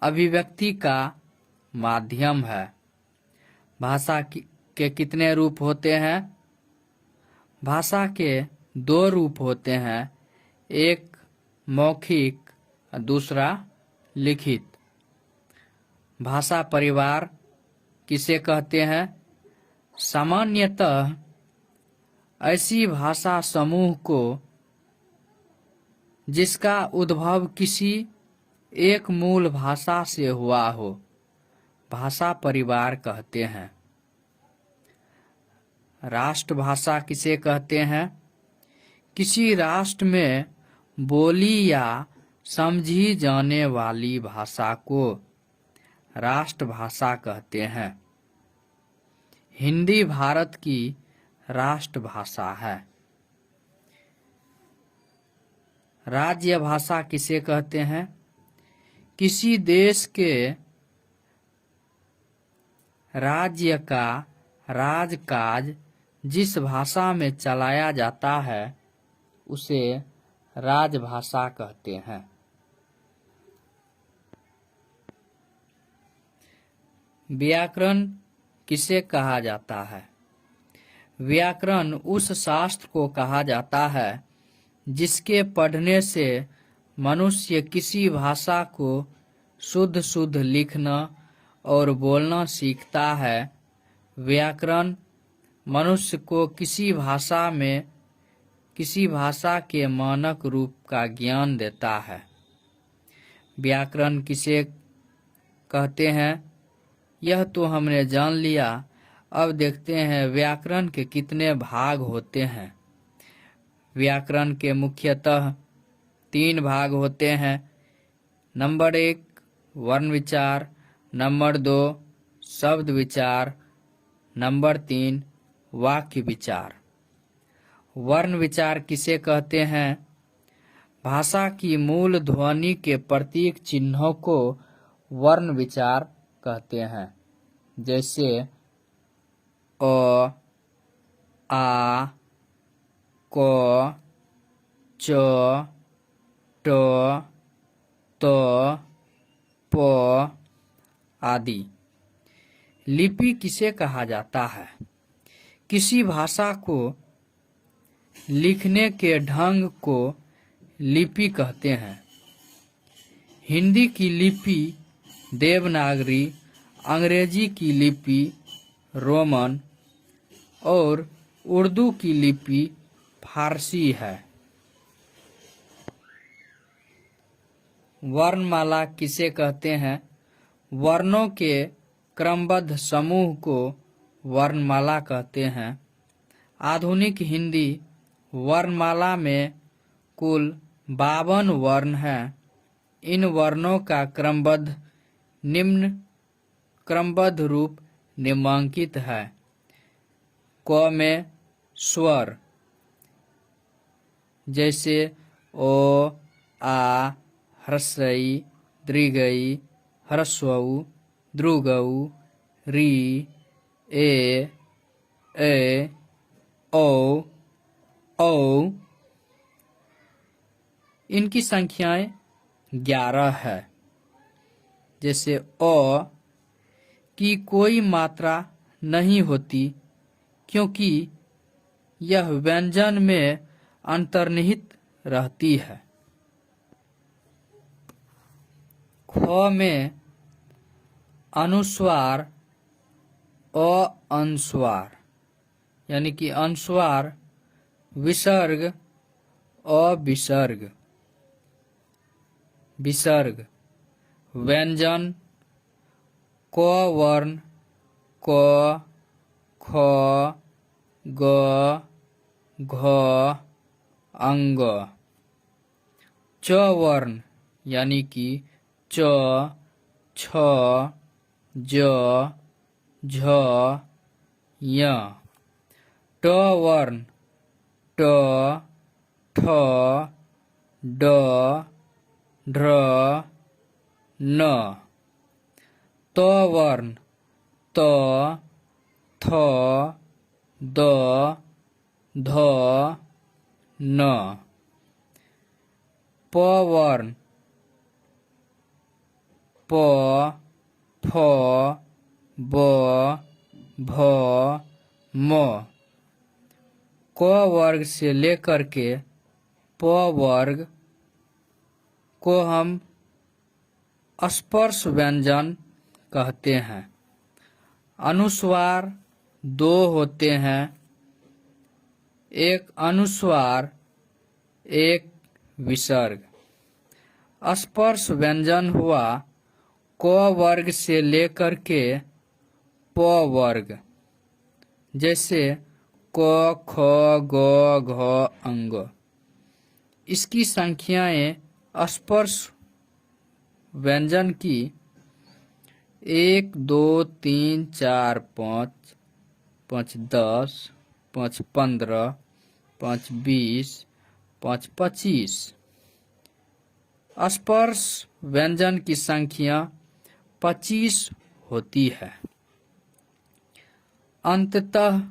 अभिव्यक्ति का माध्यम है। भाषा के कितने रूप होते हैं? भाषा के दो रूप होते हैं, एक मौखिक और दूसरा लिखित। भाषा परिवार किसे कहते हैं? सामान्यतः ऐसी भाषा समूह को जिसका उद्भव किसी एक मूल भाषा से हुआ हो, भाषा परिवार कहते हैं। राष्ट्रभाषा किसे कहते हैं? किसी राष्ट्र में बोली या समझी जाने वाली भाषा को राष्ट्रभाषा कहते हैं। हिंदी भारत की राष्ट्रभाषा है। राज्य भाषा किसे कहते हैं? किसी देश के राज्य का राजकाज जिस भाषा में चलाया जाता है उसे राजभाषा कहते हैं। व्याकरण किसे कहा जाता है? व्याकरण उस शास्त्र को कहा जाता है जिसके पढ़ने से मनुष्य किसी भाषा को शुद्ध शुद्ध लिखना और बोलना सीखता है। व्याकरण मनुष्य को किसी भाषा के मानक रूप का ज्ञान देता है। व्याकरण किसे कहते हैं यह तो हमने जान लिया। अब देखते हैं व्याकरण के कितने भाग होते हैं। व्याकरण के मुख्यतः 3 भाग होते हैं। नंबर 1 वर्ण विचार, नंबर 2 शब्द विचार, नंबर 3 वाक्य विचार। वर्ण विचार किसे कहते हैं? भाषा की मूल ध्वनि के प्रतीक चिन्हों को वर्ण विचार कहते हैं। जैसे अ, आ, क, च, ट, त, प आदि। लिपि किसे कहा जाता है? किसी भाषा को लिखने के ढंग को लिपि कहते हैं। हिंदी की लिपि देवनागरी, अंग्रेजी की लिपि रोमन और उर्दू की लिपि फारसी है। वर्णमाला किसे कहते हैं? वर्णों के क्रमबद्ध समूह को वर्णमाला कहते हैं। आधुनिक हिंदी वर्णमाला में कुल 52 वर्ण हैं। इन वर्णों का क्रमबद्ध रूप निम्नांकित है। क में स्वर जैसे ओ, आ, ह्रस्वई, दीर्घई, ह्रस्वऊ, द्रुगऊ, री, ए, औ, औ। इनकी संख्याएं 11 है। जैसे अ की कोई मात्रा नहीं होती क्योंकि यह व्यंजन में अंतर्निहित रहती है। ख में अनुस्वार अनुस्वार यानी कि अनुस्वार, विसर्ग अविसर्ग, विसर्ग, व्यंजन क वर्ण क, ख, ग, घ, अंग। च वर्ण यानी कि च, छ, ज, झ, य। ट वर्ण ट, ठ, ड, ढ्र, न। त वर्ण त, थ, द, ध, न। प वर्ण प, फ, ब, भ, म। क वर्ग से लेकर के प वर्ग को हम स्पर्श व्यंजन कहते हैं। अनुस्वार दो होते हैं, एक अनुस्वार एक विसर्ग। स्पर्श व्यंजन हुआ क वर्ग से लेकर के प वर्ग, जैसे क, ख, ग, घ, अंग। इसकी संख्याएं स्पर्श व्यंजन की 1, 2, 3, 4, 5, 5, 10, 5, 15, 5, 20, 5, 25। स्पर्श व्यंजन की संख्या 25 होती है। अंततः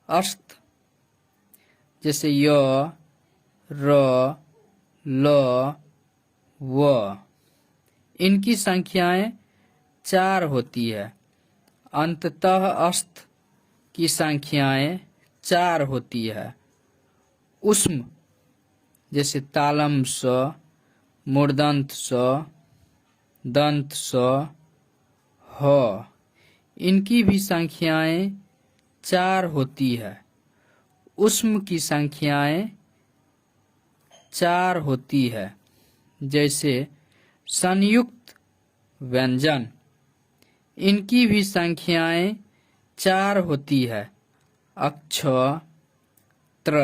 अस्त, जैसे य, र, ल, व, इनकी संख्याएं 4 होती है। अंततः अस्त की संख्याएं 4 होती है। उष्म, जैसे तालम स, मूर्धन्त स, दंत स, ह, इनकी भी संख्याएं 4 होती है। उष्म की संख्याएं 4 होती है, जैसे संयुक्त व्यंजन, इनकी भी संख्याएं 4 होती है। अक्ष, त्र,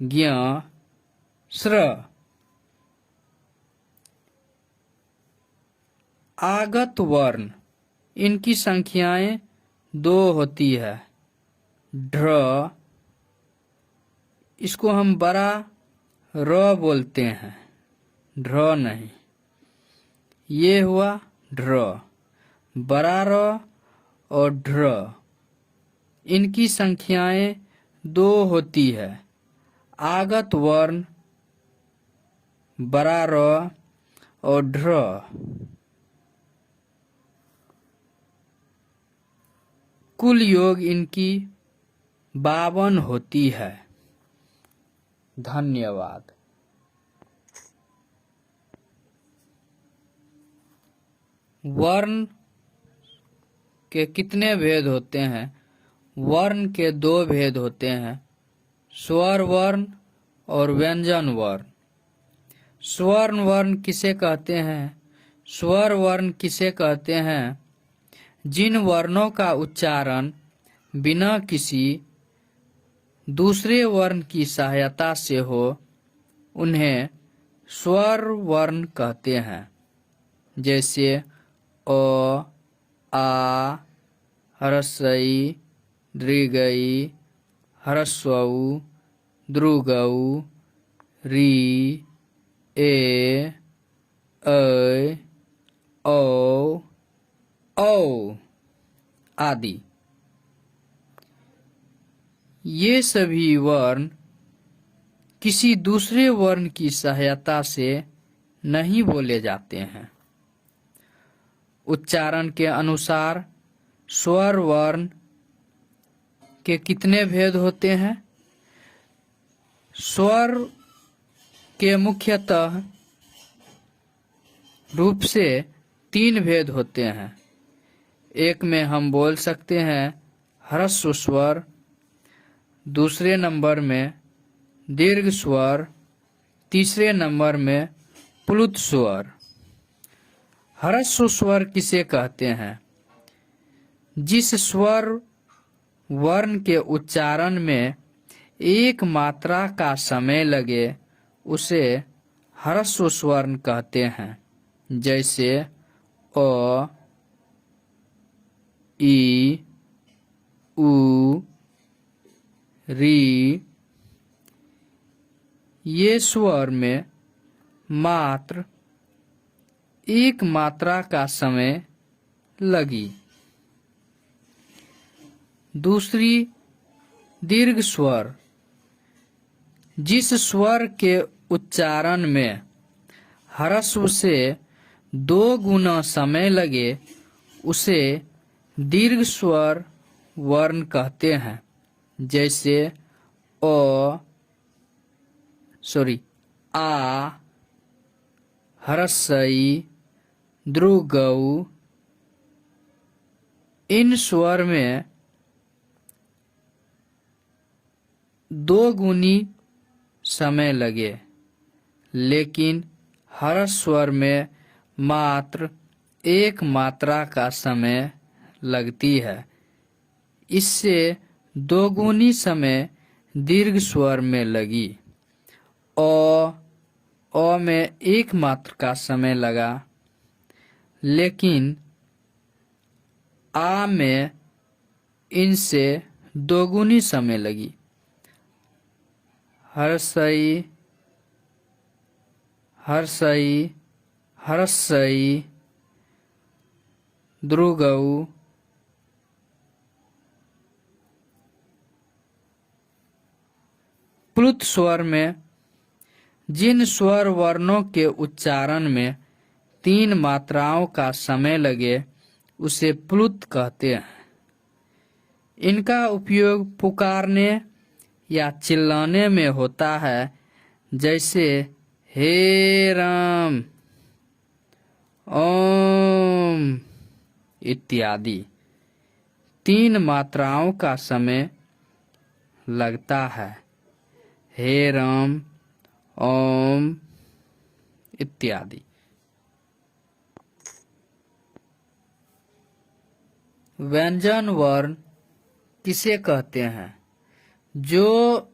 ज्ञ, श्र। आगत वर्ण, इनकी संख्याएं 2 होती है। ढ्र, इसको हम बड़ा र बोलते हैं, ढ्र नहीं। ये हुआ ढ्र, बड़ा र और ढ्र, इनकी संख्याएं 2 होती है। आगत वर्ण बड़ा र और ढ्र। कुल योग इनकी 52 होती है। धन्यवाद। वर्ण के कितने भेद होते हैं? वर्ण के 2 भेद होते हैं, स्वर वर्ण और व्यंजन वर्ण। स्वर्ण वर्ण किसे कहते हैं? स्वर वर्ण किसे कहते हैं? जिन वर्णों का उच्चारण बिना किसी दूसरे वर्ण की सहायता से हो, उन्हें स्वर वर्ण कहते हैं। जैसे अ, आ, ह्रस्वई, दीर्घई, ह्रस्वऊ, दीर्घऊ, री, ए, ऐ, औ, औ आदि। ये सभी वर्ण किसी दूसरे वर्ण की सहायता से नहीं बोले जाते हैं। उच्चारण के अनुसार स्वर वर्ण के कितने भेद होते हैं? स्वर के मुख्यतः रूप से 3 भेद होते हैं। एक में हम बोल सकते हैं ह्रस्व स्वर, दूसरे नंबर में दीर्घ स्वर, तीसरे नंबर में प्लुत स्वर। ह्रस्व स्वर किसे कहते हैं? जिस स्वर वर्ण के उच्चारण में एक मात्रा का समय लगे उसे ह्रस्व स्वर कहते हैं। जैसे अ, ई, उ, री। ये स्वर में मात्र एक मात्रा का समय लगी। दूसरी दीर्घ स्वर, जिस स्वर के उच्चारण में ह्रस्व से 2 गुना समय लगे उसे दीर्घ स्वर वर्ण कहते हैं। जैसे आ, ह्रस्वई, द्रुगौ। इन स्वर में 2 गुनी समय लगे, लेकिन हर स्वर में मात्र 1 मात्रा का समय लगती है। इससे 2 गुनी समय दीर्घ स्वर में लगी। अ में 1 मात्र का समय लगा, लेकिन आ में इनसे 2 गुनी समय लगी। हर्षई, हर्षई, हर्षई, द्रुगौ। प्लुत स्वर में जिन स्वर वर्णों के उच्चारण में 3 मात्राओं का समय लगे उसे प्लुत कहते हैं। इनका उपयोग पुकारने या चिल्लाने में होता है, जैसे हे राम, ओम इत्यादि। 3 मात्राओं का समय लगता है। हे राम, ओम इत्यादि। व्यंजन वर्ण किसे कहते हैं? जो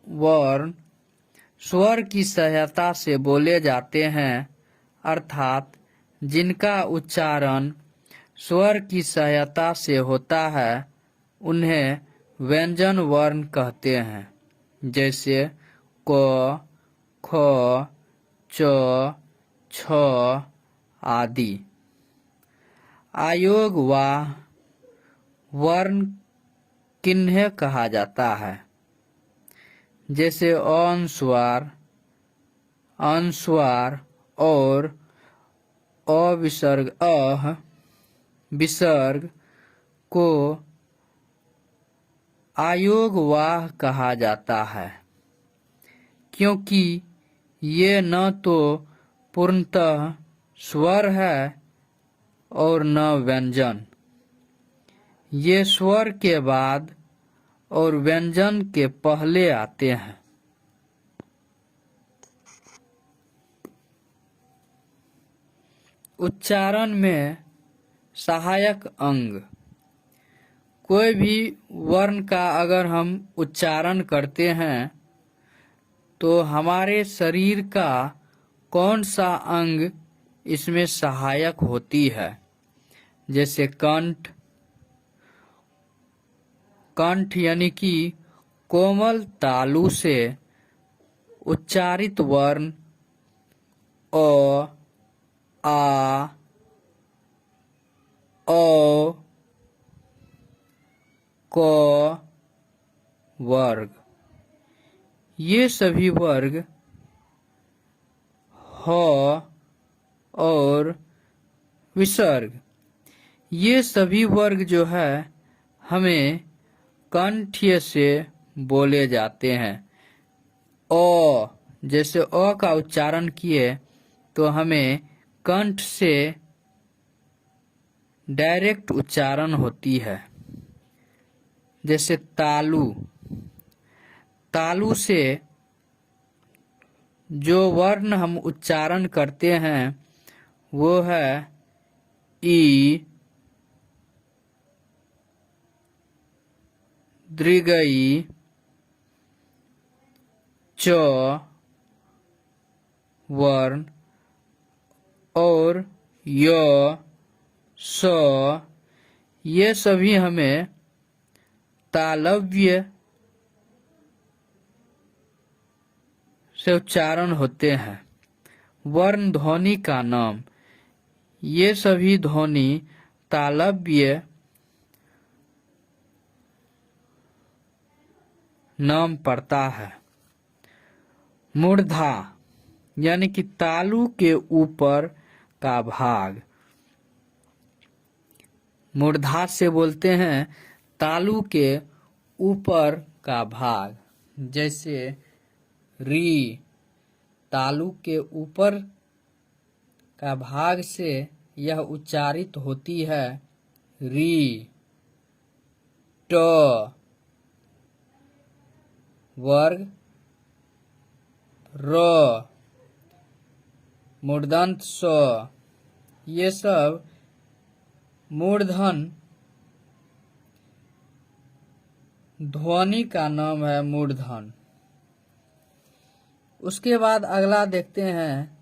वर्ण स्वर की सहायता से बोले जाते हैं, अर्थात जिनका उच्चारण स्वर की सहायता से होता है, उन्हें व्यंजन वर्ण कहते हैं। जैसे क, ख, च, छ आदि। आयोग वा वर्ण किन्हें कहा जाता है? जैसे अनुस्वार, अनुस्वार और अविसर्ग अह विसर्ग को आयोगवाह कहा जाता है, क्योंकि ये न तो पूर्णतः स्वर है और न व्यंजन। ये स्वर के बाद और व्यंजन के पहले आते हैं। उच्चारण में सहायक अंग। कोई भी वर्ण का अगर हम उच्चारण करते हैं तो हमारे शरीर का कौन सा अंग इसमें सहायक होती है? जैसे कंठ। कंठ यानी कि कोमल तालु से उच्चारित वर्ण अ, आ, ओ, क वर्ग। ये सभी वर्ग ह और विसर्ग, ये सभी वर्ग जो है हमें कंठ्य से बोले जाते हैं। अ, जैसे अ का उच्चारण किए तो हमें कंठ से डायरेक्ट उच्चारण होती है। जैसे तालु। तालु से जो वर्ण हम उच्चारण करते हैं वो है ई, दृगई, च वर्ण और य, स। ये सभी हमें तालव्य से उच्चारण होते हैं। वर्ण ध्वनि का नाम। ये सभी ध्वनि तालव्य नाम पड़ता है। मूर्धा यानी कि तालु के ऊपर का भाग। मूर्धात से बोलते हैं तालु के ऊपर का भाग, जैसे री, तालु के ऊपर का भाग से यह उच्चारित होती है री। ट, वर्ग, र, मूर्धन्य स, ये सब मूर्धन ध्वनि का नाम है मूर्धन। उसके बाद अगला देखते हैं